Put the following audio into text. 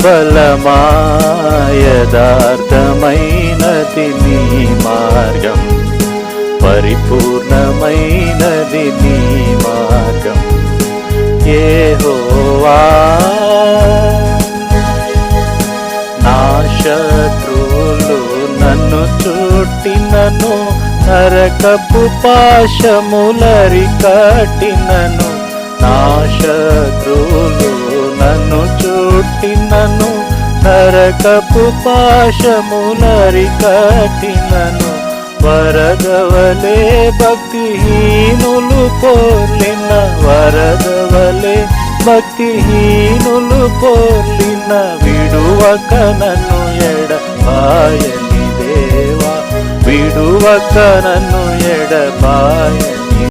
బలమా యథార్థమైనది నీ మార్గం, పరిపూర్ణమైనది నీ మార్గం యెహోవా. నా శత్రువులు నన్ను చుట్టినను, నరకపు పాశములరికట్టినను. నా శత్రువులు నన్ను చుట్టినను, నరకపు పాశములరికట్టినను. వరదవలే భక్తిహీనులు పోలిన, వరదవలే భక్తిహీనులు పోలిన. విడువక నన్ను ఎడబాయని దేవా, విడువక నన్ను ఎడబాయని